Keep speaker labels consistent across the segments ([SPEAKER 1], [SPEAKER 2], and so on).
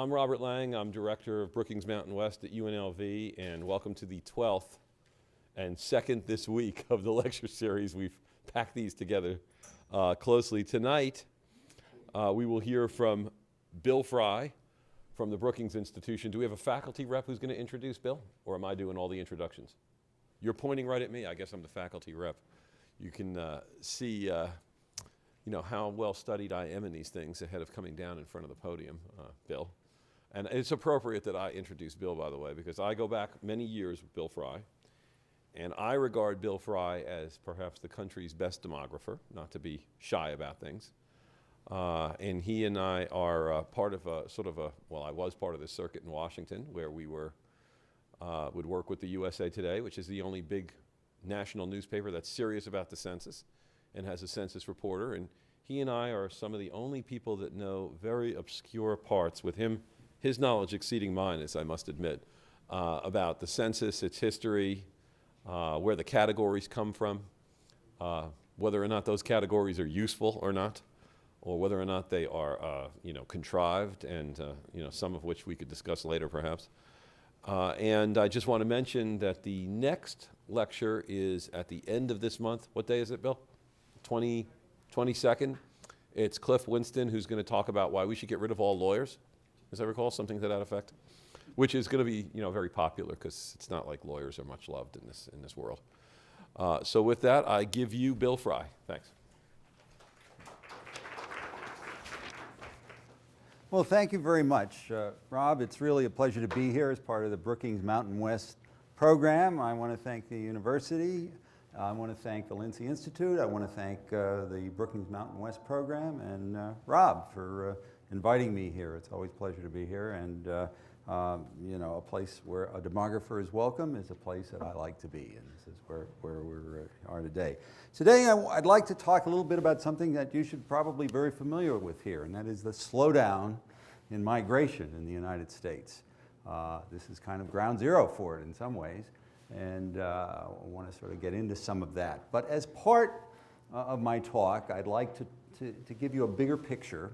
[SPEAKER 1] I'm Robert Lang. I'm director of Brookings Mountain West at UNLV, and welcome to the 12th and second this week of the lecture series. We've packed these together closely. Tonight, we will hear from Bill Frey from the Brookings Institution. Do we have a faculty rep who's going to introduce Bill, or am I doing all the introductions? You're pointing right at me. I guess I'm the faculty rep. You can see how well studied I am in these things ahead of coming down in front of the podium, Bill. And it's appropriate that I introduce Bill, by the way, because I go back many years with Bill Frey, and I regard Bill Frey as perhaps the country's best demographer, not to be shy about things. And he and I are part of I was part of the circuit in Washington where we would work with the USA Today, which is the only big national newspaper that's serious about the census and has a census reporter. And he and I are some of the only people that know very obscure parts, with his knowledge exceeding mine, as I must admit, about the census, its history, where the categories come from, whether or not those categories are useful or not, or whether or not they are contrived, and some of which we could discuss later perhaps. And I just want to mention that the next lecture is at the end of this month. What day is it, Bill? 22nd. It's Cliff Winston, who's going to talk about why we should get rid of all lawyers, as I recall, something to that effect, which is going to be very popular because it's not like lawyers are much loved in this world. So with that, I give you Bill Frey. Thanks.
[SPEAKER 2] Well, thank you very much, Rob. It's really a pleasure to be here as part of the Brookings Mountain West program. I want to thank the university. I want to thank the Lindsay Institute. I want to thank the Brookings Mountain West program and Rob for inviting me here. It's always a pleasure to be here, and a place where a demographer is welcome is a place that I like to be, and this is where we are today. Today I'd like to talk a little bit about something that you should probably be very familiar with here, and that is the slowdown in migration in the United States. This is kind of ground zero for it in some ways, and I want to sort of get into some of that. But as part of my talk, I'd like to give you a bigger picture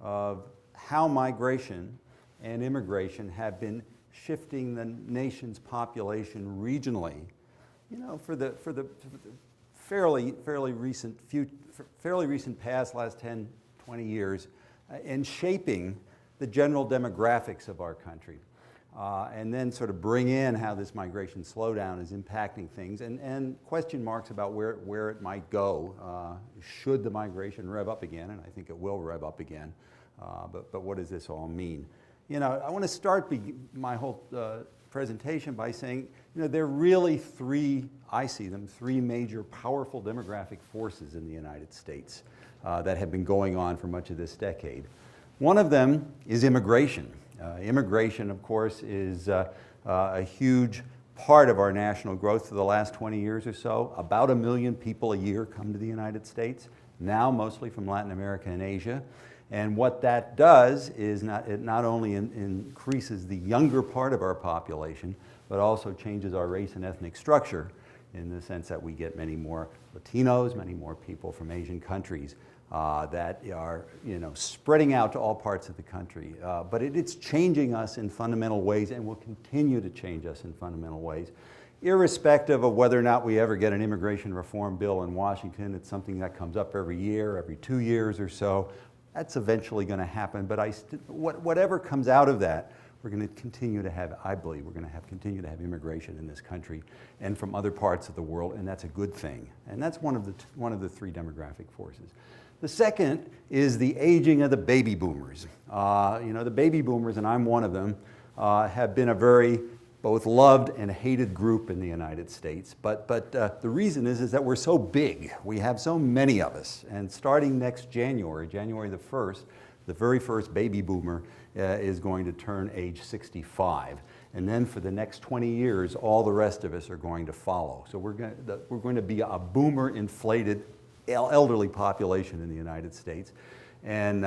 [SPEAKER 2] of how migration and immigration have been shifting the nation's population regionally, for the fairly recent past, last 10, 20 years, and shaping the general demographics of our country. And then sort of bring in how this migration slowdown is impacting things, and question marks about where it might go. Should the migration rev up again? And I think it will rev up again. But what does this all mean? I want to start my whole presentation by saying, there are really three major powerful demographic forces in the United States that have been going on for much of this decade. One of them is immigration. Immigration, of course, is a huge part of our national growth for the last 20 years or so. About 1 million people a year come to the United States, now mostly from Latin America and Asia. And what that does is it not only increases the younger part of our population, but also changes our race and ethnic structure in the sense that we get many more Latinos, many more people from Asian countries that are spreading out to all parts of the country. But it's changing us in fundamental ways and will continue to change us in fundamental ways. Irrespective of whether or not we ever get an immigration reform bill in Washington, it's something that comes up every year, every 2 years or so. That's eventually going to happen, but whatever comes out of that, we're going to continue to have, I believe, continue to have immigration in this country and from other parts of the world, and that's a good thing. And that's one of the three demographic forces. The second is the aging of the baby boomers. The baby boomers, and I'm one of them, have been a very both loved and hated group in the United States. But the reason is that we're so big. We have so many of us. And starting next January the 1st, the very first baby boomer is going to turn age 65. And then for the next 20 years, all the rest of us are going to follow. So we're going to be a boomer-inflated elderly population in the United States. And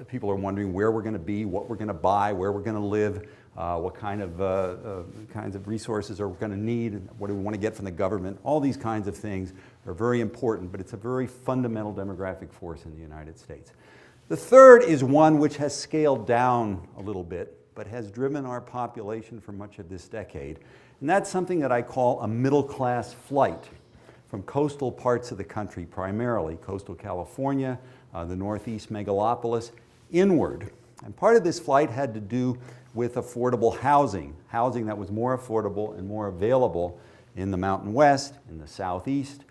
[SPEAKER 2] people are wondering where we're going to be, what we're going to buy, where we're going to live, what kinds of resources are we going to need, and what do we want to get from the government. All these kinds of things are very important, but it's a very fundamental demographic force in the United States. The third is one which has scaled down a little bit, but has driven our population for much of this decade. And that's something that I call a middle-class flight from coastal parts of the country, primarily coastal California, the Northeast megalopolis, inward. And part of this flight had to do with affordable housing, housing that was more affordable and more available in the Mountain West, in the Southeast,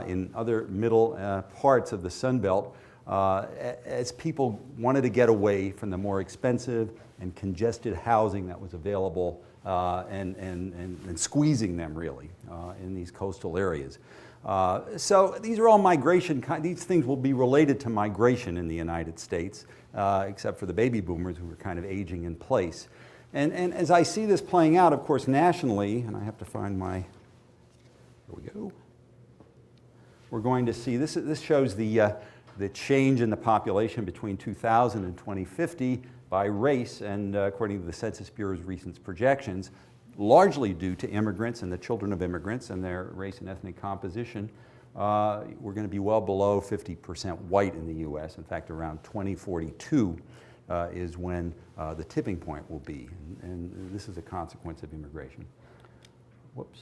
[SPEAKER 2] in other middle parts of the Sun Belt, as people wanted to get away from the more expensive and congested housing that was available and squeezing them really in these coastal areas. So these are all migration, these things will be related to migration in the United States, except for the baby boomers who were kind of aging in place. And as I see this playing out, of course, nationally, and I have to find my, here we go. We're going to see, this shows the change in the population between 2000 and 2050 by race, and according to the Census Bureau's recent projections, largely due to immigrants and the children of immigrants and their race and ethnic composition, we're going to be well below 50% white in the U.S. In fact, around 2042 is when the tipping point will be, and this is a consequence of immigration. Whoops.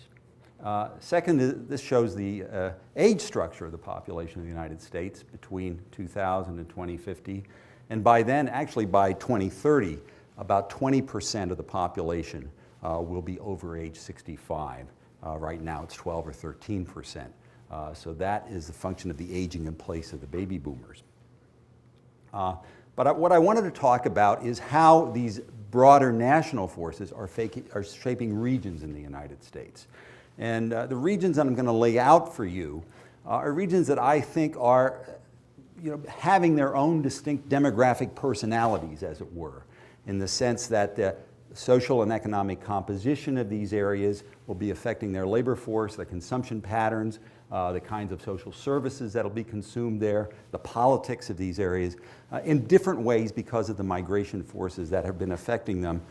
[SPEAKER 2] Second, this shows the age structure of the population of the United States between 2000 and 2050. And by then, actually by 2030, about 20% of the population will be over age 65. Right now it's 12 or 13%. So that is the function of the aging in place of the baby boomers. But what I wanted to talk about is how these broader national forces are shaping regions in the United States. And the regions that I'm going to lay out for you are regions that I think are having their own distinct demographic personalities, as it were, in the sense that the social and economic composition of these areas will be affecting their labor force, their consumption patterns, the kinds of social services that will be consumed there, the politics of these areas, in different ways because of the migration forces that have been affecting them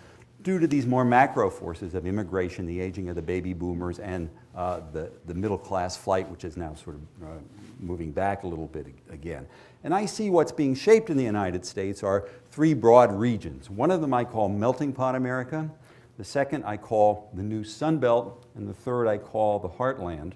[SPEAKER 2] due to these more macro forces of immigration, the aging of the baby boomers, and the middle class flight, which is now sort of moving back a little bit again. And I see what's being shaped in the United States are three broad regions. One of them I call melting pot America, the second I call the new Sun Belt, and the third I call the heartland.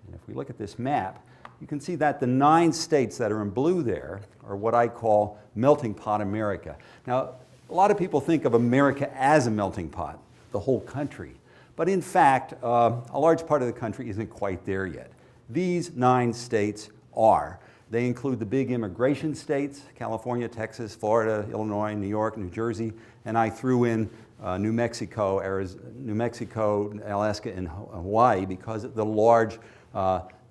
[SPEAKER 2] And if we look at this map, you can see that the 9 states that are in blue there are what I call melting pot America. Now, a lot of people think of America as a melting pot, the whole country. But in fact, a large part of the country isn't quite there yet. These 9 states are. They include the big immigration states, California, Texas, Florida, Illinois, New York, New Jersey, and I threw in New Mexico, Alaska, and Hawaii because of the large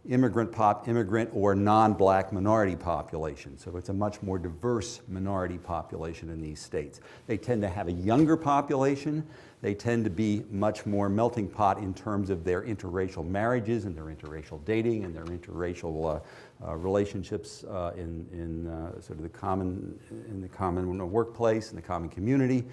[SPEAKER 2] immigrant or non-black minority population. So it's a much more diverse minority population in these states. They tend to have a younger population. They tend to be much more melting pot in terms of their interracial marriages and their interracial dating and their interracial relationships in sort of the common workplace and the common community.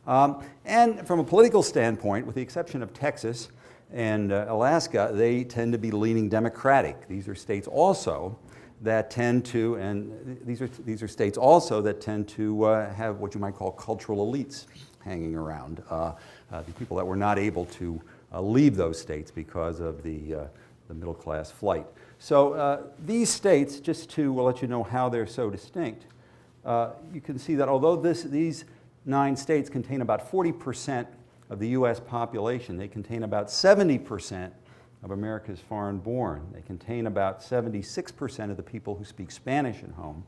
[SPEAKER 2] And from a political standpoint, with the exception of Texas and Alaska, they tend to be leaning Democratic. These are states also that tend to, and these are states also that tend to have what you might call cultural elites hanging around, the people that were not able to leave those states because of the middle class flight. So these states, just to let you know how they're so distinct, you can see that although these 9 states contain about 40% of the U.S. population, they contain about 70% of America's foreign-born. They contain about 76% of the people who speak Spanish at home,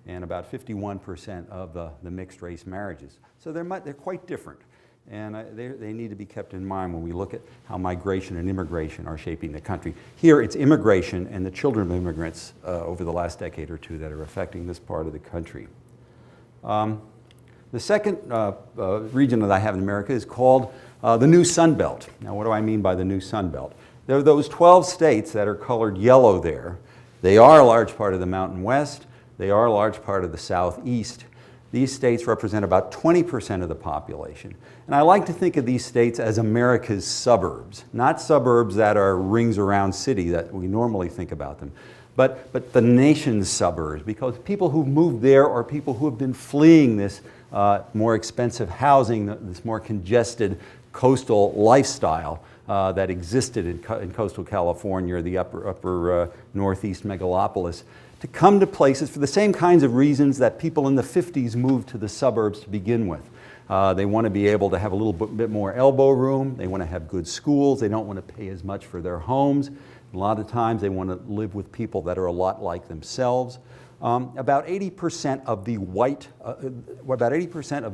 [SPEAKER 2] and about 51% of the mixed-race marriages. So they're quite different, and they need to be kept in mind when we look at how migration and immigration are shaping the country. Here, it's immigration and the children of immigrants over the last decade or two that are affecting this part of the country. The second region that I have in America is called the new Sun Belt. Now, what do I mean by the new Sun Belt? There are those 12 states that are colored yellow there. They are a large part of the Mountain West. They are a large part of the Southeast. These states represent about 20% of the population. And I like to think of these states as America's suburbs, not suburbs that are rings around city that we normally think about them, but the nation's suburbs, because people who've moved there are people who have been fleeing this more expensive housing, this more congested coastal lifestyle that existed in coastal California, or the upper northeast megalopolis, to come to places for the same kinds of reasons that people in the 50s moved to the suburbs to begin with. They want to be able to have a little bit more elbow room. They want to have good schools. They don't want to pay as much for their homes. A lot of times they want to live with people that are a lot like themselves. About 80% of the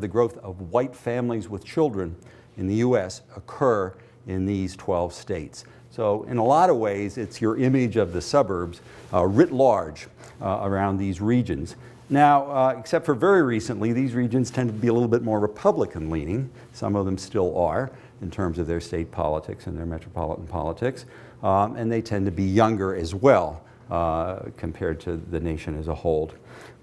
[SPEAKER 2] growth of white families with children in the U.S. occur in these 12 states. So in a lot of ways, it's your image of the suburbs writ large around these regions. Now, except for very recently, these regions tend to be a little bit more Republican leaning. Some of them still are in terms of their state politics and their metropolitan politics. And they tend to be younger as well compared to the nation as a whole.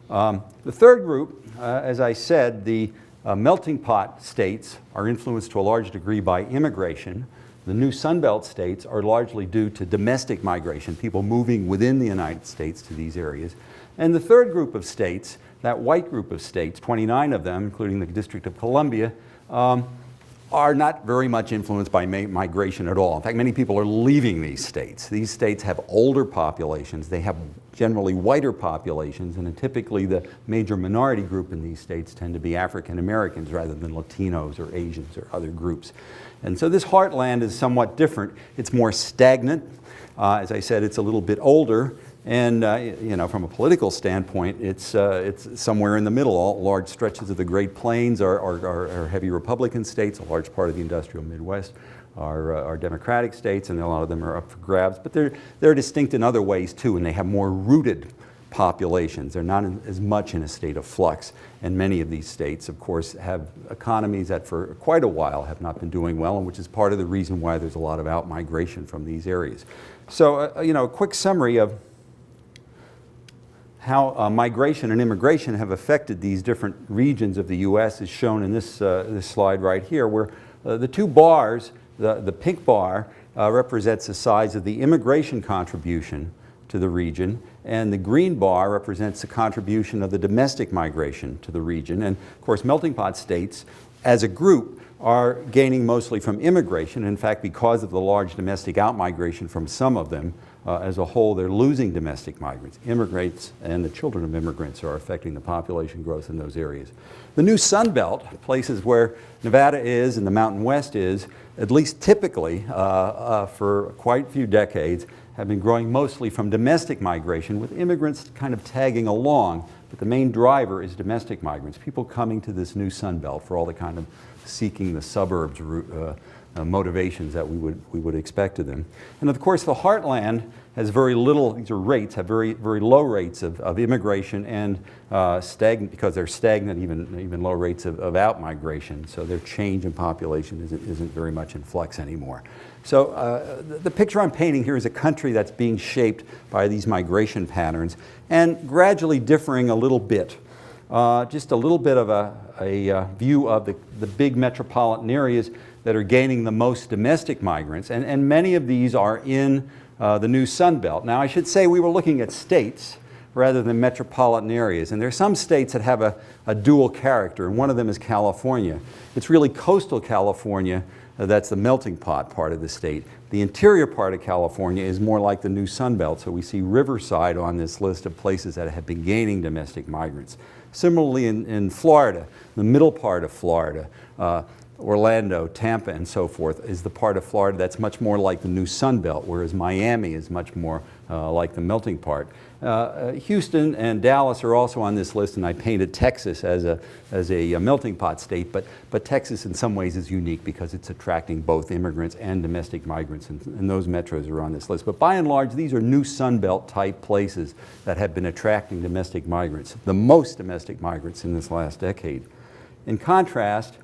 [SPEAKER 2] The third group, as I said, the melting pot states are influenced to a large degree by immigration. The new Sunbelt states are largely due to domestic migration, people moving within the United States to these areas. And the third group of states, that white group of states, 29 of them, including the District of Columbia, are not very much influenced by migration at all. In fact, many people are leaving these states. These states have older populations. They have generally whiter populations, and typically the major minority group in these states tend to be African Americans rather than Latinos or Asians or other groups. And so this heartland is somewhat different. It's more stagnant. As I said, it's a little bit older. And you know, from a political standpoint, it's somewhere in the middle. All large stretches of the Great Plains are heavy Republican states. A large part of the industrial Midwest are Democratic states, and a lot of them are up for grabs. But they're distinct in other ways too, and they have more rooted populations. They're not as much in a state of flux. And many of these states, of course, have economies that for quite a while have not been doing well, and which is part of the reason why there's a lot of out-migration from these areas. So, you know, a quick summary of how migration and immigration have affected these different regions of the U.S. is shown in this slide right here, where the two bars, the pink bar represents the size of the immigration contribution to the region, and the green bar represents the contribution of the domestic migration to the region. And of course, melting pot states, as a group, are gaining mostly from immigration. In fact, because of the large domestic out-migration from some of them, as a whole, they're losing domestic migrants. Immigrants and the children of immigrants are affecting the population growth in those areas. The new Sun Belt, places where Nevada is and the Mountain West is, at least typically for quite a few decades, have been growing mostly from domestic migration, with immigrants kind of tagging along. But the main driver is domestic migrants, people coming to this new Sun Belt for all the kind of seeking the suburbs motivations that we would expect of them. And of course, the heartland has very little, these are rates, have very low rates of immigration, and stagnant, because they're stagnant, even low rates of out-migration. So their change in population isn't very much in flux anymore. So the picture I'm painting here is a country that's being shaped by these migration patterns and gradually differing a little bit. Just a little bit of a view of the big metropolitan areas that are gaining the most domestic migrants, and many of these are in the new Sun Belt. Now, I should say we were looking at states rather than metropolitan areas, and there are some states that have a dual character, and one of them is California. It's really coastal California that's the melting pot part of the state. The interior part of California is more like the new Sun Belt, so we see Riverside on this list of places that have been gaining domestic migrants. Similarly in Florida, the middle part of Florida, Orlando, Tampa, and so forth, is the part of Florida that's much more like the new Sun Belt, whereas Miami is much more like the melting part. Houston and Dallas are also on this list, and I painted Texas as a melting pot state, but Texas in some ways is unique because it's attracting both immigrants and domestic migrants, and those metros are on this list. But by and large, these are new Sun Belt type places that have been attracting domestic migrants, the most domestic migrants in this last decade. In contrast,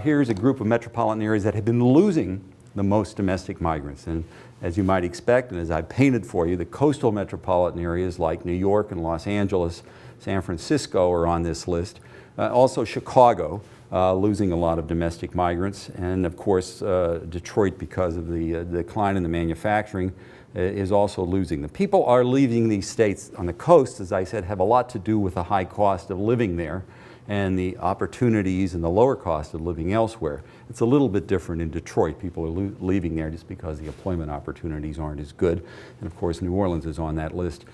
[SPEAKER 2] here's a group of metropolitan areas that have been losing the most domestic migrants. And as you might expect, and as I painted for you, the coastal metropolitan areas like New York and Los Angeles, San Francisco are on this list. Also Chicago, losing a lot of domestic migrants. And of course, Detroit, because of the decline in the manufacturing, is also losing. The people are leaving these states on the coast, as I said, have a lot to do with the high cost of living there and the opportunities and the lower cost of living elsewhere. It's a little bit different in Detroit. People are leaving there just because the employment opportunities aren't as good. And of course, New Orleans is on that list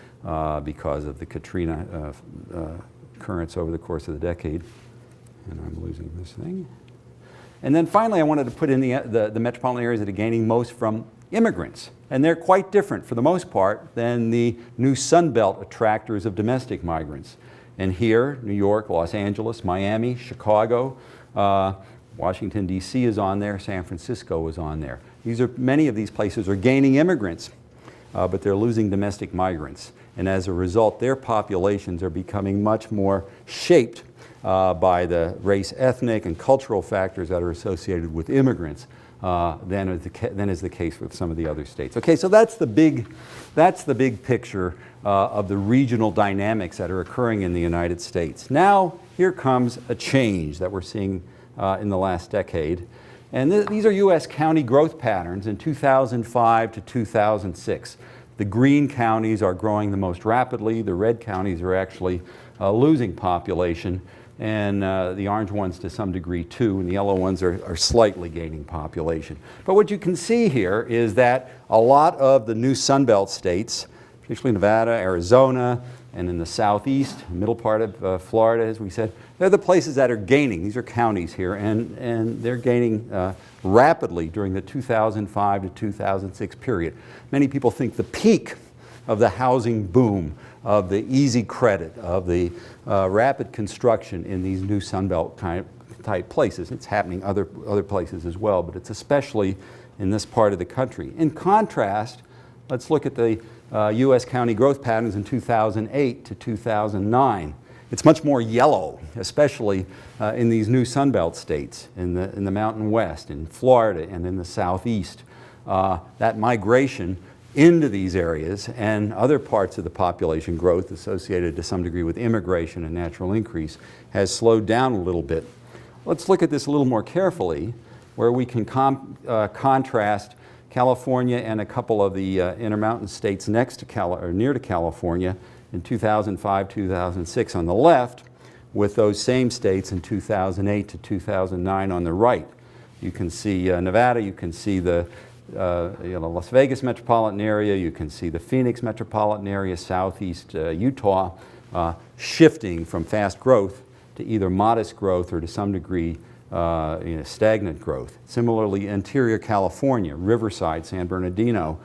[SPEAKER 2] because of the Katrina occurrence over the course of the decade. And I'm losing this thing. And then finally, I wanted to put in the metropolitan areas that are gaining most from immigrants. And they're quite different, for the most part, than the new Sunbelt attractors of domestic migrants. And here, New York, Los Angeles, Miami, Chicago, Washington, D.C. is on there, San Francisco is on there. Many of these places are gaining immigrants, but they're losing domestic migrants. And as a result, their populations are becoming much more shaped by the race, ethnic, and cultural factors that are associated with immigrants than is the case with some of the other states. Okay, so that's the big picture of the regional dynamics that are occurring in the United States. Now, here comes a change that we're seeing in the last decade. And these are U.S. county growth patterns in 2005 to 2006. The green counties are growing the most rapidly. The red counties are actually losing population. And the orange ones to some degree too, and the yellow ones are slightly gaining population. But what you can see here is that a lot of the new Sunbelt states, particularly Nevada, Arizona, and in the southeast, middle part of Florida, as we said, they're the places that are gaining. These are counties here, and they're gaining rapidly during the 2005 to 2006 period. Many people think the peak of the housing boom, of the easy credit, of the rapid construction in these new Sunbelt type places. It's happening other places as well, but it's especially in this part of the country. In contrast, let's look at the U.S. county growth patterns in 2008 to 2009. It's much more yellow, especially in these new Sunbelt states, in the Mountain West, in Florida, and in the Southeast. That migration into these areas and other parts of the population growth associated to some degree with immigration and natural increase has slowed down a little bit. Let's look at this a little more carefully, where we can contrast California and a couple of the Intermountain states next to or near to California in 2005, 2006 on the left, with those same states in 2008 to 2009 on the right. You can see Nevada, you can see the Las Vegas metropolitan area, you can see the Phoenix metropolitan area, southeast Utah, shifting from fast growth to either modest growth or to some degree stagnant growth. Similarly, interior California, Riverside, San Bernardino,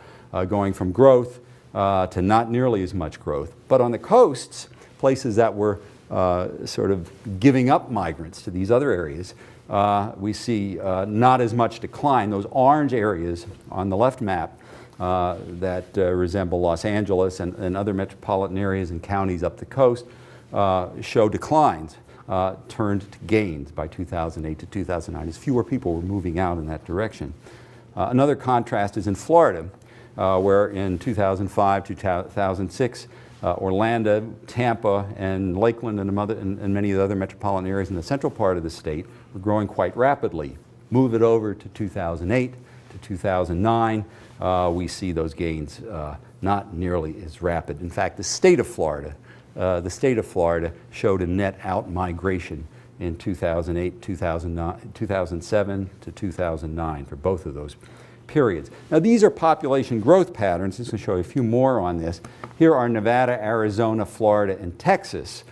[SPEAKER 2] going from growth to not nearly as much growth. But on the coasts, places that were sort of giving up migrants to these other areas, we see not as much decline. Those orange areas on the left map that resemble Los Angeles and other metropolitan areas and counties up the coast show declines, turned to gains by 2008 to 2009 as fewer people were moving out in that direction. Another contrast is in Florida, where in 2005 to 2006, Orlando, Tampa, and Lakeland and many of the other metropolitan areas in the central part of the state were growing quite rapidly. Move it over to 2008 to 2009, we see those gains not nearly as rapid. In fact, the state of Florida showed a net out migration in 2008, 2007 to 2009 for both of those periods. Now these are population growth patterns. Just to show you a few more on this. Here are Nevada, Arizona, Florida, and Texas.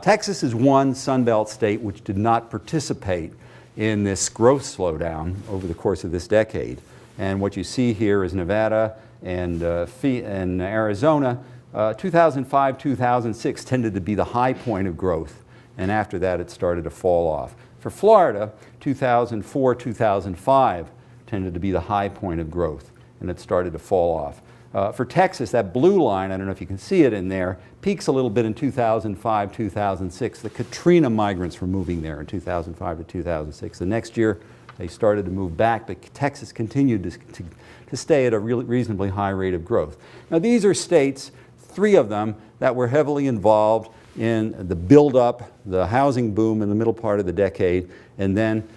[SPEAKER 2] Texas is one Sunbelt state which did not participate in this growth slowdown over the course of this decade. And what you see here is Nevada and Arizona. 2005, 2006 tended to be the high point of growth, and after that it started to fall off. For Florida, 2004, 2005 tended to be the high point of growth, and it started to fall off. For Texas, that blue line, I don't know if you can see it in there, peaks a little bit in 2005, 2006. The Katrina migrants were moving there in 2005 to 2006. The next year, they started to move back, but Texas continued to stay at a reasonably high rate of growth. Now, these are states, 3 of them, that were heavily involved in the build-up, the housing boom in the middle part of the decade, and then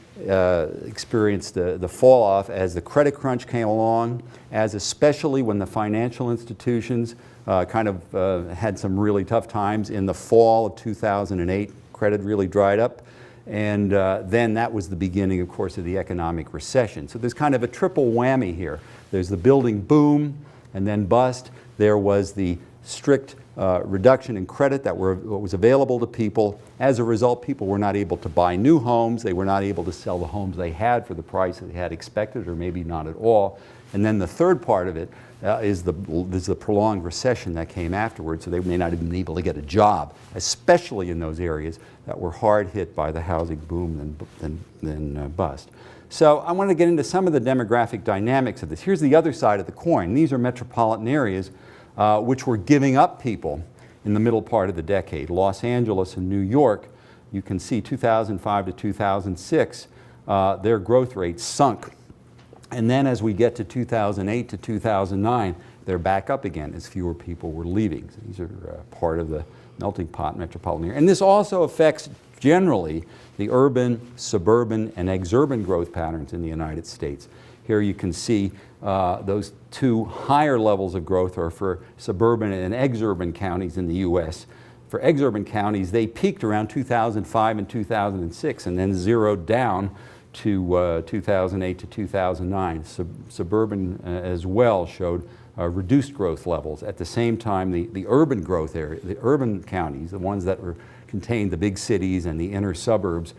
[SPEAKER 2] experienced the fall-off as the credit crunch came along, as especially when the financial institutions had some really tough times in the fall of 2008. Credit really dried up. And then that was the beginning, of course, of the economic recession. So there's kind of a triple whammy here. There's the building boom and then bust. There was the strict reduction in credit that was available to people. As a result, people were not able to buy new homes. They were not able to sell the homes they had for the price that they had expected, or maybe not at all. And then the third part of it is the prolonged recession that came afterwards, so they may not have been able to get a job, especially in those areas that were hard hit by the housing boom and then bust. So I want to get into some of the demographic dynamics of this. Here's the other side of the coin. These are metropolitan areas which were giving up people in the middle part of the decade. Los Angeles and New York, you can see 2005 to 2006, their growth rates sunk. And then as we get to 2008 to 2009, they're back up again as fewer people were leaving. So these are part of the melting pot metropolitan area. And this also affects generally the urban, suburban, and exurban growth patterns in the United States. Here you can see those two higher levels of growth are for suburban and exurban counties in the US. For exurban counties, they peaked around 2005 and 2006 and then zeroed down to 2008 to 2009. Suburban as well showed reduced growth levels. At the same time, the urban growth area, the urban counties, the ones that contained the big cities and the inner suburbs,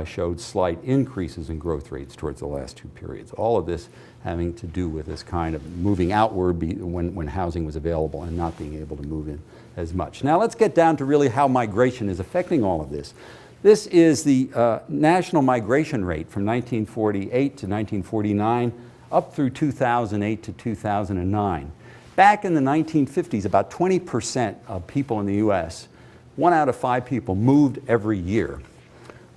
[SPEAKER 2] showed slight increases in growth rates towards the last two periods. All of this having to do with this kind of moving outward when housing was available and not being able to move in as much. Now let's get down to really how migration is affecting all of this. This is the national migration rate from 1948 to 1949 up through 2008 to 2009. Back in the 1950s, about 20% of people in the US, 1 out of 5 people, moved every year.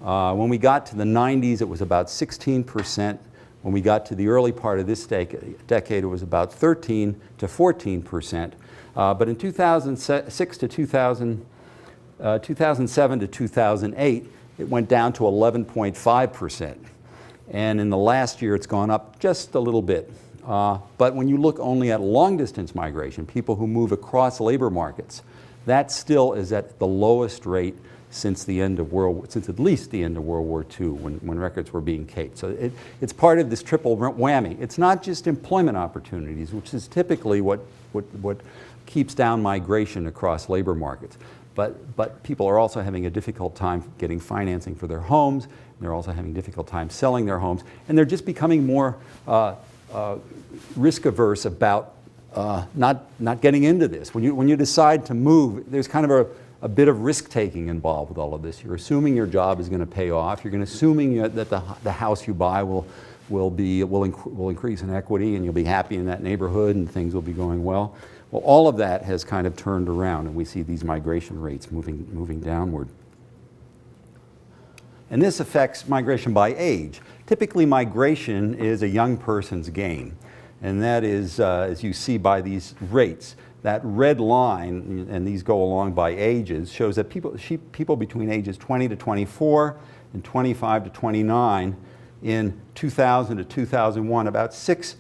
[SPEAKER 2] When we got to the 90s, it was about 16%. When we got to the early part of this decade, it was about 13 to 14%. But in 2006 to 2007 to 2008, it went down to 11.5%. And in the last year, it's gone up just a little bit. But when you look only at long-distance migration, people who move across labor markets, that still is at the lowest rate since at least the end of World War II, when records were being kept. So it's part of this triple whammy. It's not just employment opportunities, which is typically what keeps down migration across labor markets. But people are also having a difficult time getting financing for their homes. And they're also having a difficult time selling their homes. And they're just becoming more risk averse about not getting into this. When you decide to move, there's kind of a bit of risk taking involved with all of this. You're assuming your job is going to pay off. You're assuming that the house you buy will increase in equity, and you'll be happy in that neighborhood, and things will be going well. Well, all of that has kind of turned around, and we see these migration rates moving downward. And this affects migration by age. Typically, migration is a young person's game, and that is, as you see by these rates, that red line, and these go along by ages, shows that people between ages 20 to 24 and 25 to 29 in 2000 to 2001, about 6%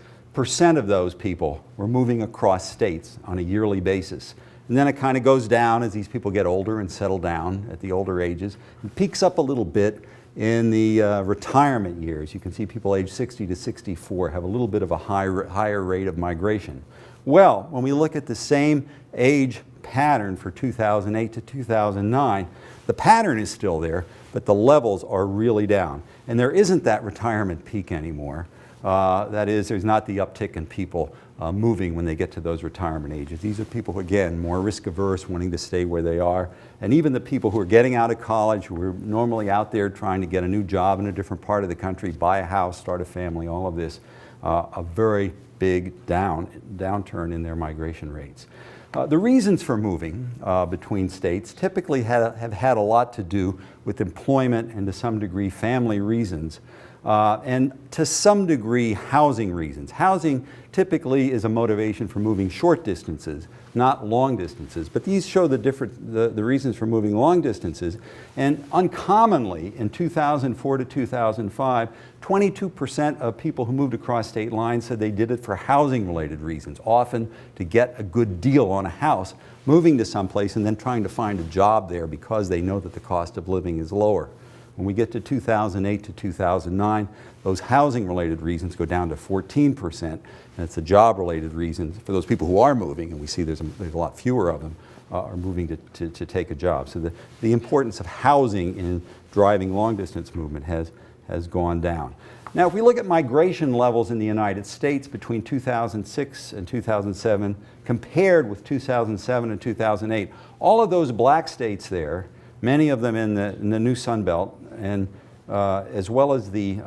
[SPEAKER 2] of those people were moving across states on a yearly basis. And then it kind of goes down as these people get older and settle down at the older ages. It peaks up a little bit in the retirement years. You can see people age 60 to 64 have a little bit of a higher rate of migration. Well, when we look at the same age pattern for 2008 to 2009, the pattern is still there, but the levels are really down. And there isn't that retirement peak anymore. That is, there's not the uptick in people moving when they get to those retirement ages. These are people who, again, more risk averse, wanting to stay where they are. And even the people who are getting out of college, who are normally out there trying to get a new job in a different part of the country, buy a house, start a family, all of this, a very big downturn in their migration rates. The reasons for moving between states typically have had a lot to do with employment and to some degree family reasons. and to some degree housing reasons. Housing typically is a motivation for moving short distances, not long distances. But these show the reasons for moving long distances. And uncommonly, in 2004 to 2005, 22% of people who moved across state lines said they did it for housing-related reasons, often to get a good deal on a house, moving to someplace and then trying to find a job there because they know that the cost of living is lower. When we get to 2008 to 2009, those housing-related reasons go down to 14%, and it's the job-related reasons for those people who are moving, and we see there's a lot fewer of them, are moving to take a job. So the importance of housing in driving long-distance movement has gone down. Now, if we look at migration levels in the United States between 2006 and 2007, compared with 2007 and 2008, all of those black states there, many of them in the new Sun Belt, and as well as the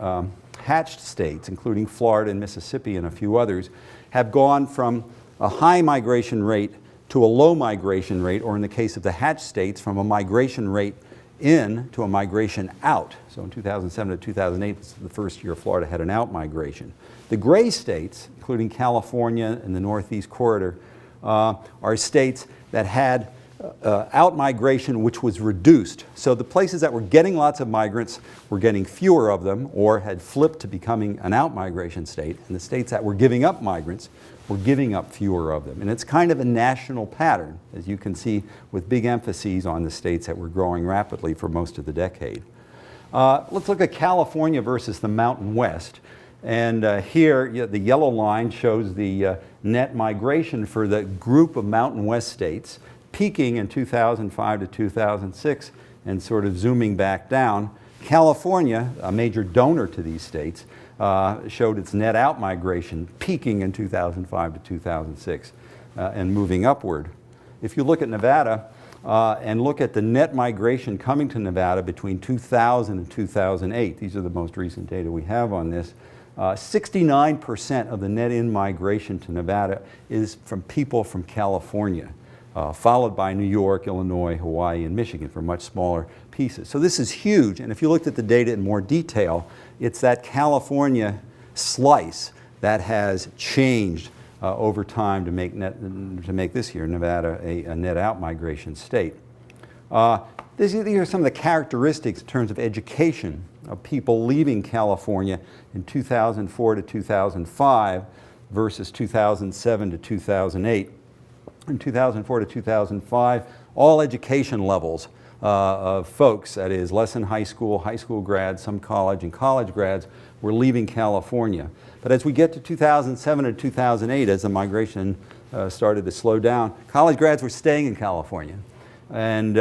[SPEAKER 2] hatched states, including Florida and Mississippi and a few others, have gone from a high migration rate to a low migration rate, or in the case of the hatched states, from a migration rate in to a migration out. So in 2007 to 2008, this is the first year Florida had an out migration. The gray states, including California and the Northeast Corridor, are states that had out migration which was reduced. So the places that were getting lots of migrants were getting fewer of them, or had flipped to becoming an out migration state, and the states that were giving up migrants were giving up fewer of them. And it's kind of a national pattern, as you can see, with big emphases on the states that were growing rapidly for most of the decade. Let's look at California versus the Mountain West. And here, the yellow line shows the net migration for the group of Mountain West states, peaking in 2005 to 2006 and sort of zooming back down. California, a major donor to these states, showed its net out migration peaking in 2005 to 2006 and moving upward. If you look at Nevada and look at the net migration coming to Nevada between 2000 and 2008, these are the most recent data we have on this, 69% of the net in-migration to Nevada is from people from California, followed by New York, Illinois, Hawaii, and Michigan for much smaller pieces. So this is huge, and if you looked at the data in more detail, it's that California slice that has changed over time to make this year Nevada a net out migration state. These are some of the characteristics in terms of education of people leaving California in 2004 to 2005 versus 2007 to 2008. In 2004 to 2005, all education levels of folks, that is less than high school grads, some college, and college grads, were leaving California. But as we get to 2007 and 2008, as the migration started to slow down, college grads were staying in California. And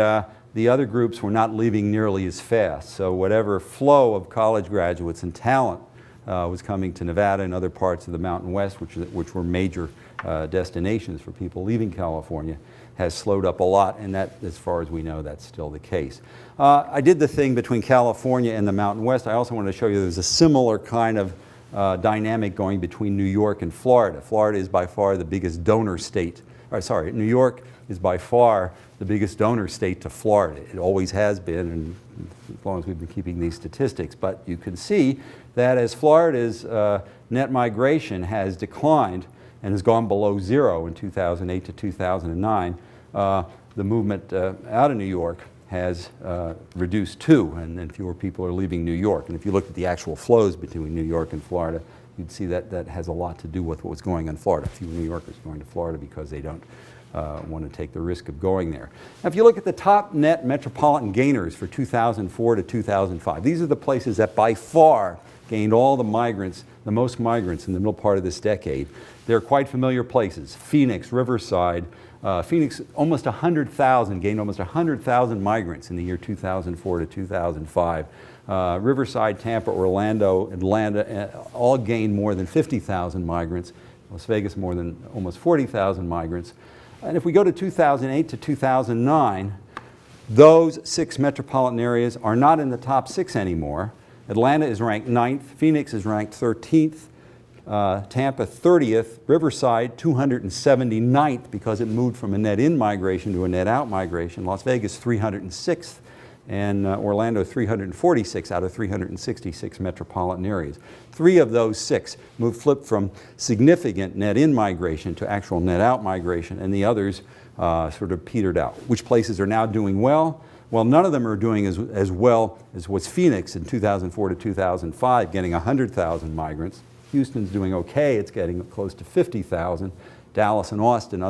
[SPEAKER 2] the other groups were not leaving nearly as fast. So whatever flow of college graduates and talent was coming to Nevada and other parts of the Mountain West, which were major destinations for people leaving California, has slowed up a lot, and that, as far as we know, that's still the case. I did the thing between California and the Mountain West. I also wanted to show you there's a similar kind of dynamic going between New York and Florida. Florida is by far the biggest donor state, New York is by far the biggest donor state to Florida. It always has been, and as long as we've been keeping these statistics. But you can see that as Florida's net migration has declined and has gone below zero in 2008 to 2009, the movement out of New York has reduced too, and fewer people are leaving New York. And if you look at the actual flows between New York and Florida, you'd see that that has a lot to do with what was going on in Florida. Fewer New Yorkers going to Florida because they don't want to take the risk of going there. Now, if you look at the top net metropolitan gainers for 2004 to 2005, these are the places that by far gained all the migrants, the most migrants in the middle part of this decade. They're quite familiar places: Phoenix, Riverside. Phoenix, almost 100,000, gained almost 100,000 migrants in the year 2004 to 2005. Riverside, Tampa, Orlando, Atlanta, all gained more than 50,000 migrants. Las Vegas, more than almost 40,000 migrants. And if we go to 2008 to 2009, those 6 metropolitan areas are not in the top 6 anymore. Atlanta is ranked 9th, Phoenix is ranked 13th, Tampa 30th, Riverside 279th because it moved from a net in migration to a net out migration, Las Vegas 306th, and Orlando 346 out of 366 metropolitan areas. 3 of those 6 flipped from significant net in migration to actual net out migration, and the others sort of petered out. Which places are now doing well? Well, none of them are doing as well as was Phoenix in 2004 to 2005, getting 100,000 migrants. Houston's doing okay, it's getting close to 50,000. Dallas and Austin,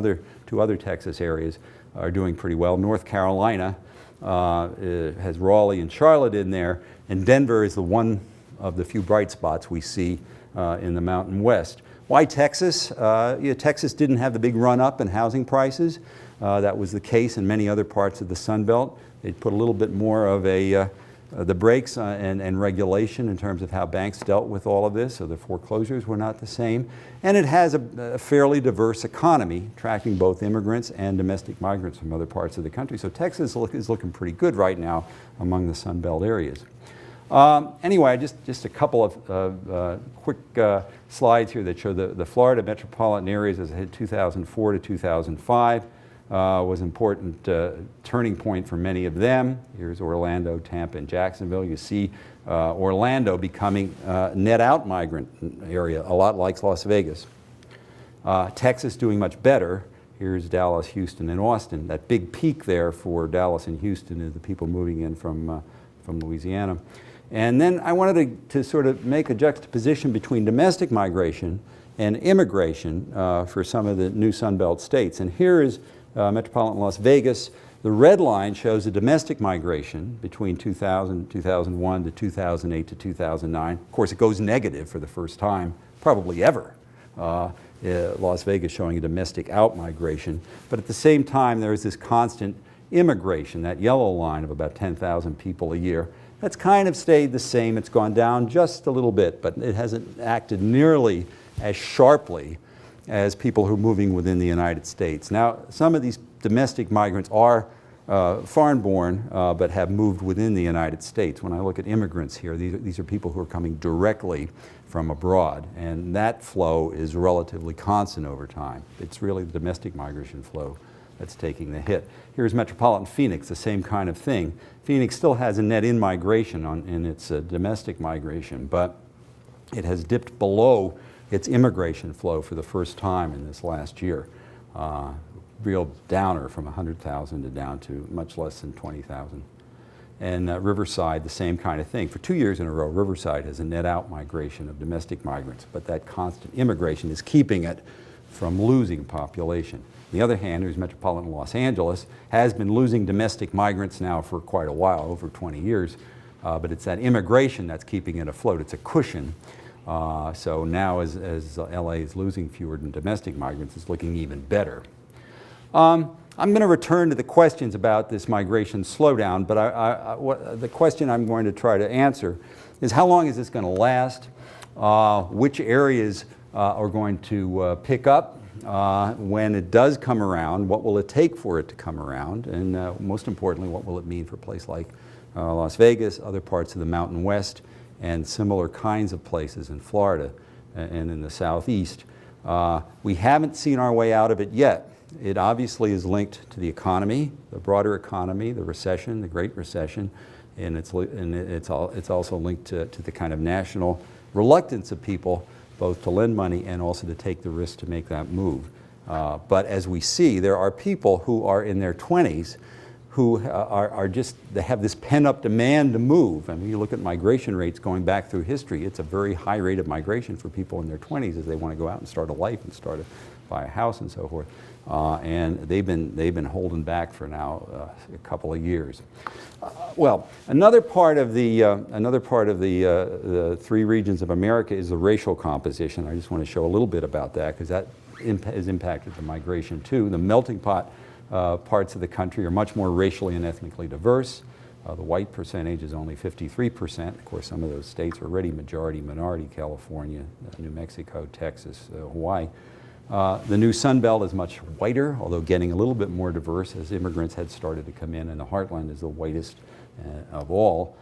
[SPEAKER 2] 2 other Texas areas, are doing pretty well. North Carolina has Raleigh and Charlotte in there, and Denver is the one of the few bright spots we see in the Mountain West. Why Texas? Texas didn't have the big run up in housing prices. That was the case in many other parts of the Sun Belt. They put a little bit more of the brakes and regulation in terms of how banks dealt with all of this, so the foreclosures were not the same. And it has a fairly diverse economy, attracting both immigrants and domestic migrants from other parts of the country. So Texas is looking pretty good right now among the Sun Belt areas. Anyway, just a couple of quick slides here that show the Florida metropolitan areas as I had 2004 to 2005. Was an important turning point for many of them. Here's Orlando, Tampa, and Jacksonville. You see Orlando becoming a net out migrant area, a lot like Las Vegas. Texas doing much better. Here's Dallas, Houston, and Austin. That big peak there for Dallas and Houston is the people moving in from Louisiana. And then I wanted to sort of make a juxtaposition between domestic migration and immigration for some of the new Sun Belt states. And here is metropolitan Las Vegas. The red line shows the domestic migration between 2000, 2001 to 2008 to 2009. Of course, it goes negative for the first time, probably ever. Las Vegas showing a domestic out migration. But at the same time, there is this constant immigration, that yellow line of about 10,000 people a year. That's kind of stayed the same. It's gone down just a little bit, but it hasn't acted nearly as sharply as people who are moving within the United States. Now, some of these domestic migrants are foreign-born, but have moved within the United States. When I look at immigrants here, these are people who are coming directly from abroad, and that flow is relatively constant over time. It's really the domestic migration flow that's taking the hit. Here's metropolitan Phoenix, the same kind of thing. Phoenix still has a net in-migration in its domestic migration, but it has dipped below its immigration flow for the first time in this last year. Real downer from 100,000 to down to much less than 20,000. And Riverside, the same kind of thing. For 2 years in a row, Riverside has a net out migration of domestic migrants, but that constant immigration is keeping it from losing population. On the other hand, there's metropolitan Los Angeles, has been losing domestic migrants now for quite a while, over 20 years, but it's that immigration that's keeping it afloat. It's a cushion. So now as LA is losing fewer domestic migrants, it's looking even better. I'm going to return to the questions about this migration slowdown, but the question I'm going to try to answer is how long is this going to last? Which areas are going to pick up when it does come around? What will it take for it to come around? And most importantly, what will it mean for a place like Las Vegas, other parts of the Mountain West, and similar kinds of places in Florida and in the Southeast? We haven't seen our way out of it yet. It obviously is linked to the economy, the broader economy, the recession, the Great Recession, and it's also linked to the kind of national reluctance of people both to lend money and also to take the risk to make that move. But as we see, there are people who are in their 20s who they have this pent-up demand to move. I mean, you look at migration rates going back through history, it's a very high rate of migration for people in their 20s as they want to go out and start a life and buy a house and so forth. And they've been holding back for now a couple of years. Well, another part of the three regions of America is the racial composition. I just want to show a little bit about that because that has impacted the migration too. The melting pot parts of the country are much more racially and ethnically diverse. The white percentage is only 53%. Of course, some of those states are already majority-minority: California, New Mexico, Texas, Hawaii. The new Sun Belt is much whiter, although getting a little bit more diverse as immigrants had started to come in, and the Heartland is the whitest of all.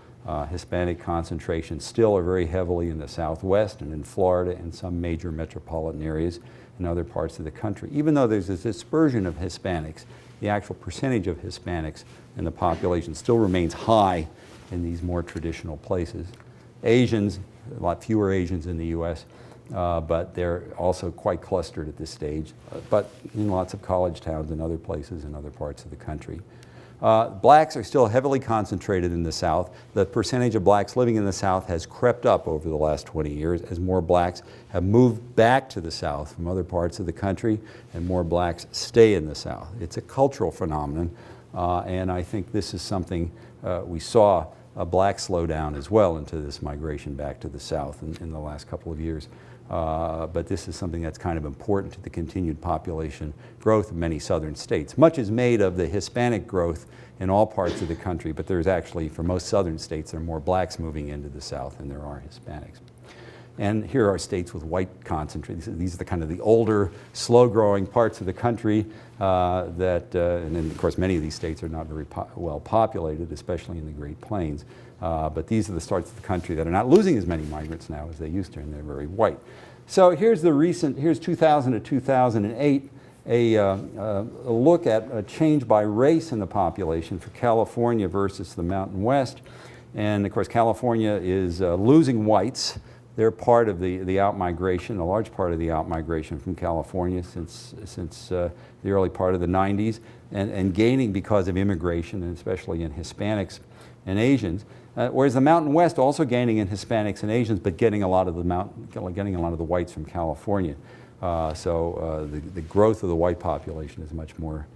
[SPEAKER 2] Hispanic concentrations still are very heavily in the Southwest and in Florida and some major metropolitan areas. in other parts of the country. Even though there's this dispersion of Hispanics, the actual percentage of Hispanics in the population still remains high in these more traditional places. Asians, a lot fewer Asians in the U.S., but they're also quite clustered at this stage, but in lots of college towns and other places in other parts of the country. Blacks are still heavily concentrated in the South. The percentage of blacks living in the South has crept up over the last 20 years as more blacks have moved back to the South from other parts of the country and more blacks stay in the South. It's a cultural phenomenon, and I think this is something we saw a black slowdown as well into this migration back to the South in the last couple of years. But this is something that's kind of important to the continued population growth of many southern states. Much is made of the Hispanic growth in all parts of the country, but there's actually, for most southern states, there are more blacks moving into the South than there are Hispanics. And here are states with white concentration. These are the kind of the older, slow-growing parts of the country and then, of course, many of these states are not very well populated, especially in the Great Plains. But these are the parts of the country that are not losing as many migrants now as they used to, and they're very white. So here's 2000 to 2008, a look at a change by race in the population for California versus the Mountain West. And of course, California is losing whites. They're part of the outmigration, a large part of the outmigration from California since the early part of the 90s, and gaining because of immigration, and especially in Hispanics and Asians. Whereas the Mountain West also gaining in Hispanics and Asians, but getting a lot of the whites from California. So the growth of the white population is much more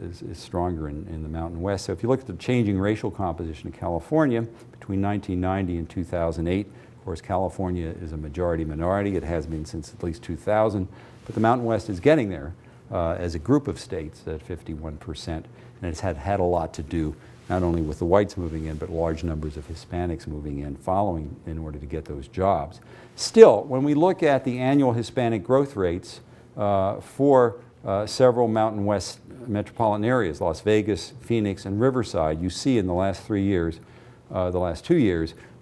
[SPEAKER 2] is stronger in the Mountain West. So if you look at the changing racial composition of California between 1990 and 2008, of course, California is a majority minority. It has been since at least 2000, but the Mountain West is getting there as a group of states at 51%, and it's had a lot to do not only with the whites moving in, but large numbers of Hispanics moving in following in order to get those jobs. Still, when we look at the annual Hispanic growth rates for several Mountain West metropolitan areas, Las Vegas, Phoenix, and Riverside, you see in the last 2 years,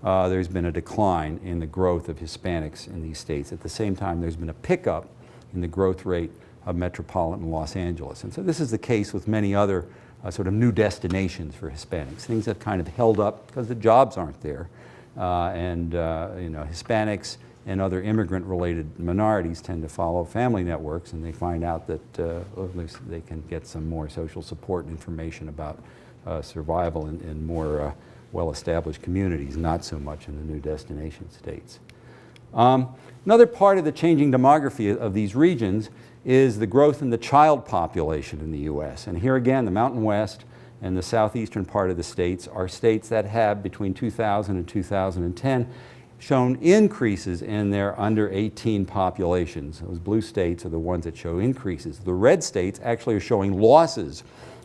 [SPEAKER 2] there's been a decline in the growth of Hispanics in these states. At the same time, there's been a pickup in the growth rate of metropolitan Los Angeles. And so this is the case with many other sort of new destinations for Hispanics. Things have kind of held up because the jobs aren't there. Hispanics and other immigrant-related minorities tend to follow family networks, and they find out that at least they can get some more social support and information about survival in more well-established communities, not so much in the new destination states. Another part of the changing demography of these regions is the growth in the child population in the U.S. And here again, the Mountain West and the southeastern part of the states are states that have, between 2000 and 2010, shown increases in their under 18 populations. Those blue states are the ones that show increases. The red states actually are showing losses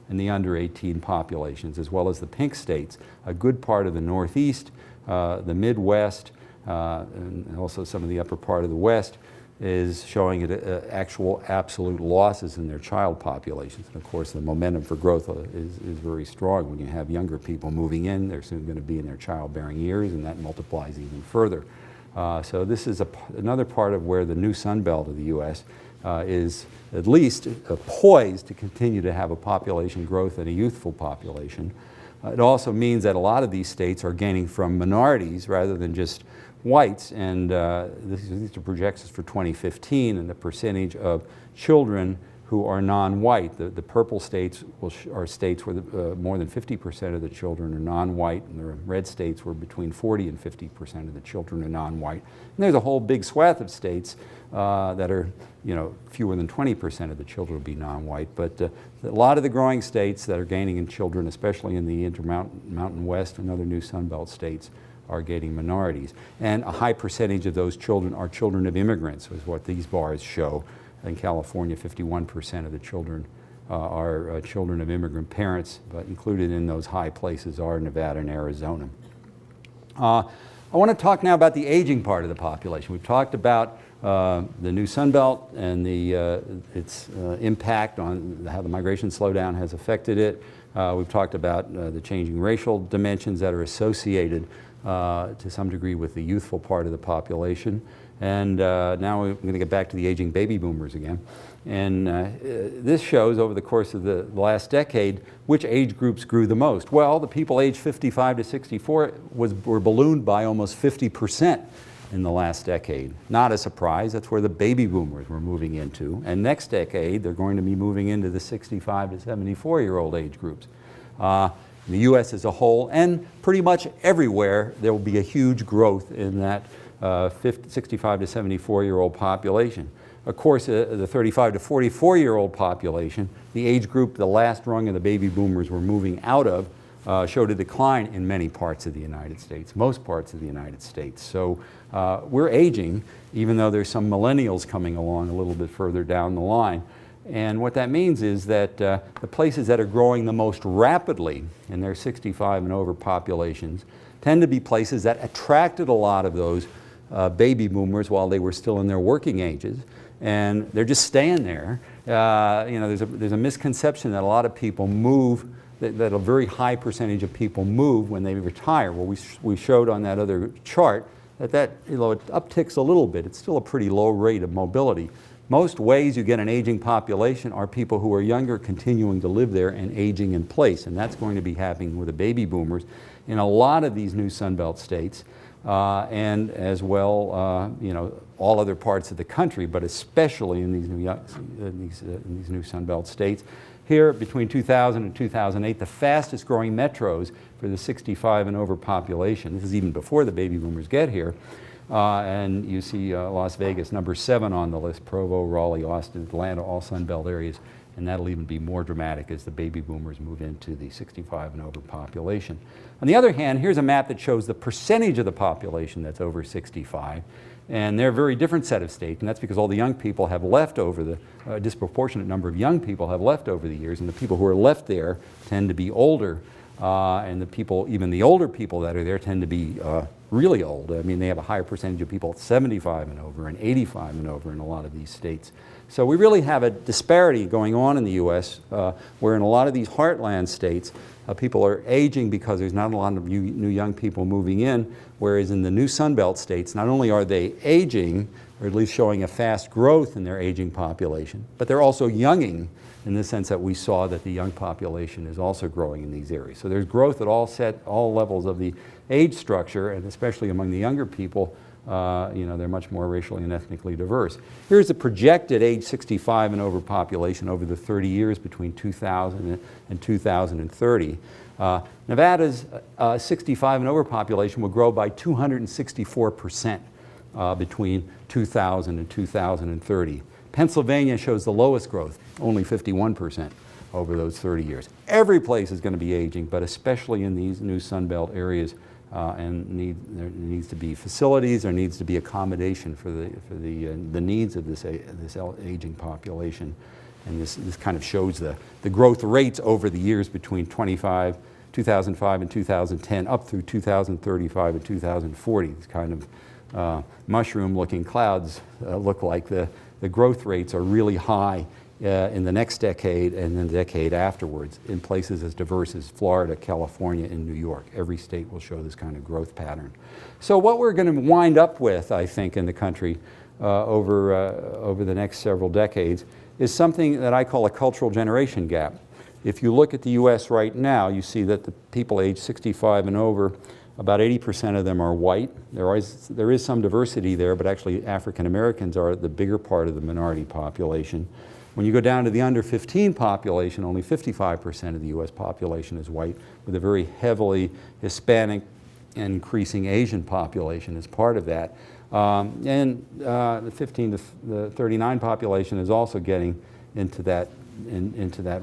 [SPEAKER 2] in the under 18 populations, as well as the pink states, a good part of the Northeast, the Midwest, and also some of the upper part of the West is showing actual absolute losses in their child populations. And of course, the momentum for growth is very strong. When you have younger people moving in, they're soon going to be in their childbearing years, and that multiplies even further. So this is another part of where the new Sun Belt of the U.S. Is at least poised to continue to have a population growth and a youthful population. It also means that a lot of these states are gaining from minorities rather than just whites, and these are projections for 2015, and the percentage of children who are non-white. The purple states are states where more than 50% of the children are non-white, and the red states where between 40 and 50% of the children are non-white. And there's a whole big swath of states that are, fewer than 20% of the children will be non-white. But a lot of the growing states that are gaining in children, especially in the Mountain West and other new Sun Belt states, are gaining minorities. And a high percentage of those children are children of immigrants, is what these bars show. In California, 51% of the children are children of immigrant parents, but included in those high places are Nevada and Arizona. I want to talk now about the aging part of the population. We've talked about the new Sun Belt and its impact on how the migration slowdown has affected it. We've talked about the changing racial dimensions that are associated to some degree with the youthful part of the population. And now we're going to get back to the aging baby boomers again. And this shows over the course of the last decade which age groups grew the most. Well, the people aged 55 to 64 were ballooned by almost 50% in the last decade. Not a surprise, that's where the baby boomers were moving into. And next decade, they're going to be moving into the 65 to 74-year-old age groups. In the US as a whole, and pretty much everywhere, there will be a huge growth in that 65 to 74-year-old population. Of course, the 35 to 44-year-old population, the age group the last rung of the baby boomers were moving out of, showed a decline in many parts of the United States, most parts of the United States. So we're aging, even though there's some millennials coming along a little bit further down the line. And what that means is that the places that are growing the most rapidly in their 65 and over populations tend to be places that attracted a lot of those baby boomers while they were still in their working ages. And they're just staying there. You know, there's a misconception that a lot of people move, that a very high percentage of people move when they retire. Well, we showed on that other chart that you know, it upticks a little bit. It's still a pretty low rate of mobility. Most ways you get an aging population are people who are younger continuing to live there and aging in place. And that's going to be happening with the baby boomers in a lot of these new Sunbelt states. And as well, you know, all other parts of the country, but especially in these new Sunbelt states. Here, between 2000 and 2008, the fastest growing metros for the 65 and over population, this is even before the baby boomers get here, and you see Las Vegas, number 7 on the list, Provo, Raleigh, Austin, Atlanta, all Sunbelt areas, and that'll even be more dramatic as the baby boomers move into the 65 and over population. On the other hand, here's a map that shows the percentage of the population that's over 65, and they're a very different set of states, and that's because all the young people have left over the disproportionate number of young people have left over the years, and the people who are left there tend to be older, and the people, even the older people that are there, tend to be really old. I mean, they have a higher percentage of people 75 and over and 85 and over in a lot of these states. So we really have a disparity going on in the U.S. Where in a lot of these heartland states, people are aging because there's not a lot of new young people moving in, whereas in the new Sunbelt states, not only are they aging, or at least showing a fast growth in their aging population, but they're also younging in the sense that we saw that the young population is also growing in these areas. So there's growth at all levels of the age structure, and especially among the younger people, you know, they're much more racially and ethnically diverse. Here's the projected age 65 and over population over the 30 years between 2000 and 2030. Nevada's 65 and over population will grow by 264% between 2000 and 2030. Pennsylvania shows the lowest growth, only 51% over those 30 years. Every place is going to be aging, but especially in these new Sunbelt areas. And there needs to be facilities, there needs to be accommodation for the needs of this aging population. And this kind of shows the growth rates over the years between 2005 and 2010 up through 2035 and 2040. These kind of mushroom-looking clouds look like the growth rates are really high in the next decade and then the decade afterwards in places as diverse as Florida, California, and New York. Every state will show this kind of growth pattern. So what we're going to wind up with, I think, in the country over the next several decades is something that I call a cultural generation gap. If you look at the U.S. right now, you see that the people aged 65 and over, about 80% of them are white. There is some diversity there, but actually African Americans are the bigger part of the minority population. When you go down to the under 15 population, only 55% of the U.S. population is white, with a very heavily Hispanic and increasing Asian population as part of that. And the 15 to the 39 population is also getting into that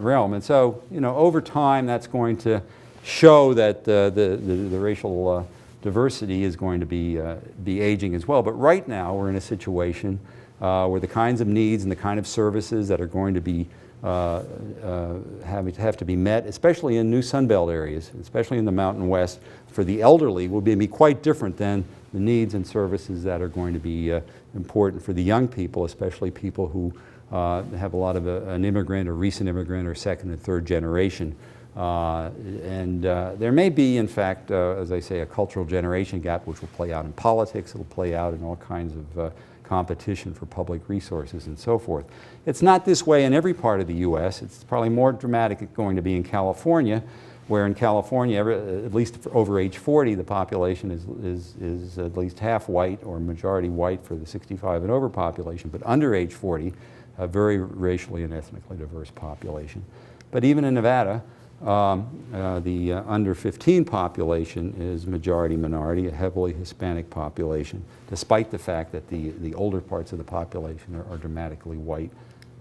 [SPEAKER 2] realm. And so, you know, over time, that's going to show that the racial diversity is going to be aging as well. But right now, we're in a situation where the kinds of needs and the kind of services that are going to be have to be met, especially in new Sunbelt areas, especially in the Mountain West, for the elderly will be quite different than the needs and services that are going to be important for the young people, especially people who have a lot of an immigrant or recent immigrant or second and third generation There may be, in fact, as I say, a cultural generation gap which will play out in politics, it'll play out in all kinds of competition for public resources and so forth. It's not this way in every part of the U.S. It's probably more dramatic going to be in California, where in California, at least for over age 40, the population is at least half white or majority white for the 65 and over population, but under age 40, a very racially and ethnically diverse population. But even in Nevada, the under 15 population is majority minority, a heavily Hispanic population, despite the fact that the older parts of the population are dramatically white.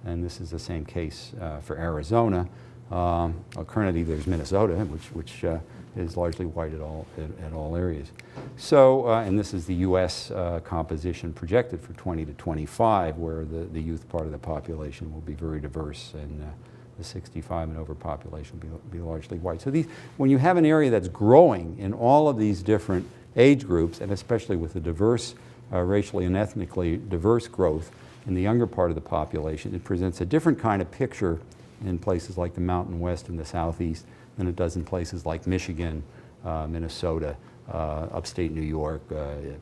[SPEAKER 2] And this is the same case for Arizona. Currently there's Minnesota, which is largely white at all areas. So, and this is the U.S. composition projected for 20 to 25, where the youth part of the population will be very diverse, and the 65 and over population will be largely white. So when you have an area that's growing in all of these different age groups, and especially with the diverse, racially and ethnically diverse growth in the younger part of the population, it presents a different kind of picture in places like the Mountain West and the Southeast than it does in places like Michigan, Minnesota, upstate New York,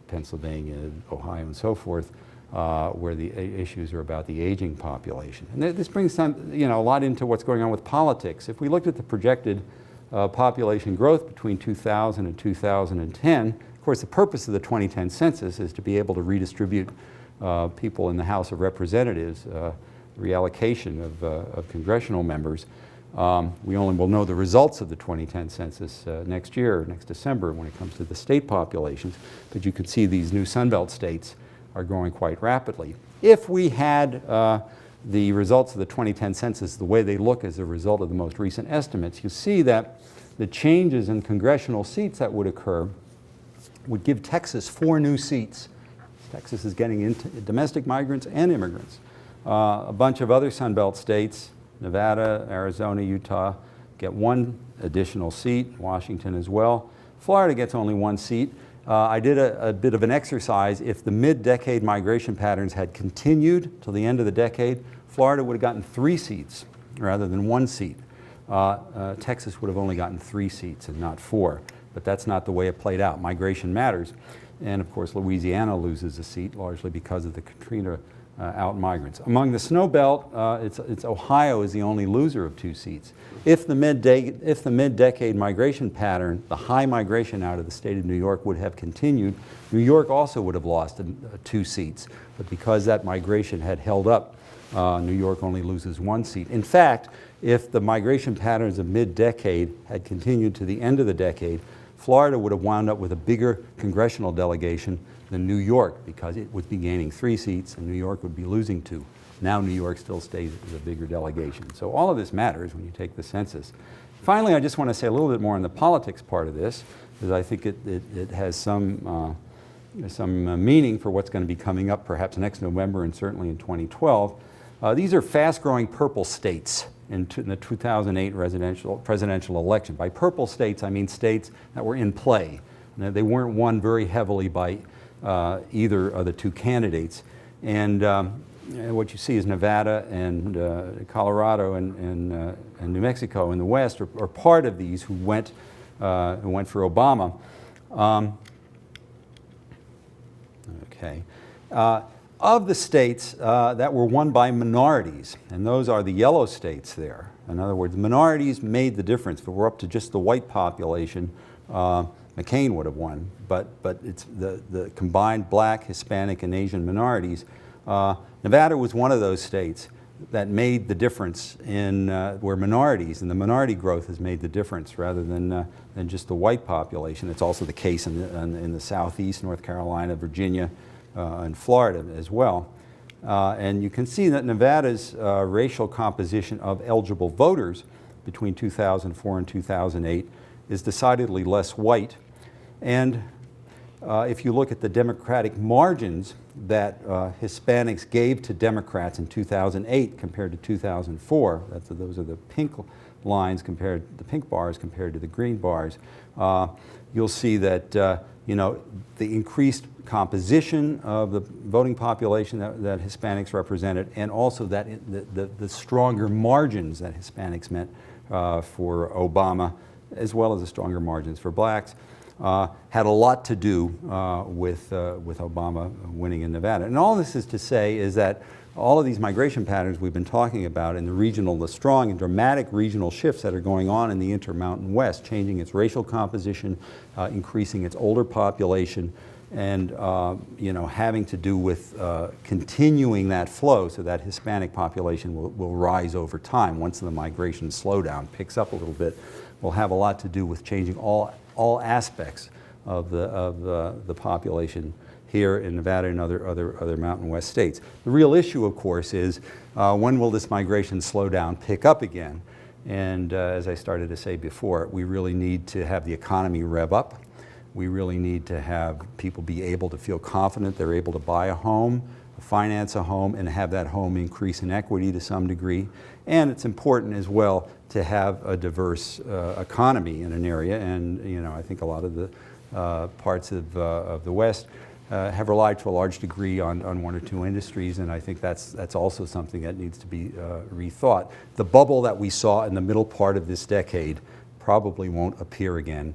[SPEAKER 2] Pennsylvania, Ohio, and so forth, where the issues are about the aging population. And this brings some, a lot into what's going on with politics. If we looked at the projected population growth between 2000 and 2010, of course the purpose of the 2010 census is to be able to redistribute people in the House of Representatives, reallocation of congressional members. We only will know the results of the 2010 census next year, next December, when it comes to the state populations. But you can see these new Sunbelt states are growing quite rapidly. If we had the results of the 2010 census the way they look as a result of the most recent estimates, you see that the changes in congressional seats that would occur would give Texas 4 new seats. Texas is getting into domestic migrants and immigrants. A bunch of other Sunbelt states, Nevada, Arizona, Utah, get 1 additional seat, Washington as well. Florida gets only 1 seat. I did a bit of an exercise. If the mid-decade migration patterns had continued till the end of the decade, Florida would have gotten 3 seats rather than 1 seat. Texas would have only gotten 3 seats and not 4. But that's not the way it played out. Migration matters. And of course, Louisiana loses a seat largely because of the Katrina out migrants. Among the snow belt, it's Ohio is the only loser of 2 seats. If the mid-decade migration pattern, the high migration out of the state of New York would have continued, New York also would have lost 2 seats. But because that migration had held up, New York only loses 1 seat. In fact, if the migration patterns of mid-decade had continued to the end of the decade, Florida would have wound up with a bigger congressional delegation than New York, because it would be gaining 3 seats and New York would be losing 2. Now New York still stays as a bigger delegation. So all of this matters when you take the census. Finally, I just want to say a little bit more on the politics part of this, because I think it has some meaning for what's going to be coming up perhaps next November and certainly in 2012. These are fast-growing purple states in the 2008 presidential election. By purple states, I mean states that were in play. Now, they weren't won very heavily by either of the 2 candidates. And what you see is Nevada and Colorado and New Mexico in the West are part of these who went for Obama. Of the states that were won by minorities, and those are the yellow states there. In other words, minorities made the difference. If it were up to just the white population, McCain would have won. But it's the combined black, Hispanic, and Asian minorities. Nevada was one of those states that made the difference in where minorities, and the minority growth has made the difference rather than just the white population. It's also the case in the Southeast, North Carolina, Virginia, and Florida as well. And you can see that Nevada's racial composition of eligible voters between 2004 and 2008 is decidedly less white. And if you look at the Democratic margins that Hispanics gave to Democrats in 2008 compared to 2004, those are the pink lines compared, the pink bars compared to the green bars, you'll see that the increased composition of the voting population that Hispanics represented, and also that the stronger margins that Hispanics meant for Obama, as well as the stronger margins for blacks, had a lot to do with Obama winning in Nevada. And all this is to say is that all of these migration patterns we've been talking about in the strong and dramatic regional shifts that are going on in the Intermountain West, changing its racial composition, increasing its older population, and having to do with continuing that flow so that Hispanic population will rise over time. Once the migration slowdown picks up a little bit, will have a lot to do with changing all aspects of the population here in Nevada and other Mountain West states. The real issue, of course, is when will this migration slowdown pick up again? And as I started to say before, we really need to have the economy rev up. We really need to have people be able to feel confident they're able to buy a home, finance a home, and have that home increase in equity to some degree. And it's important as well to have a diverse economy in an area. And I think a lot of the parts of the West have relied to a large degree on one or two industries, and I think that's also something that needs to be rethought. The bubble that we saw in the middle part of this decade probably won't appear again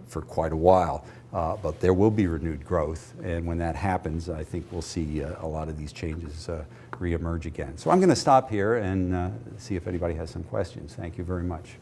[SPEAKER 2] for quite a while, but there will be renewed growth, and when that happens, I think we'll see a lot of these changes reemerge again. So I'm going to stop here and see if anybody has some questions. Thank you very much.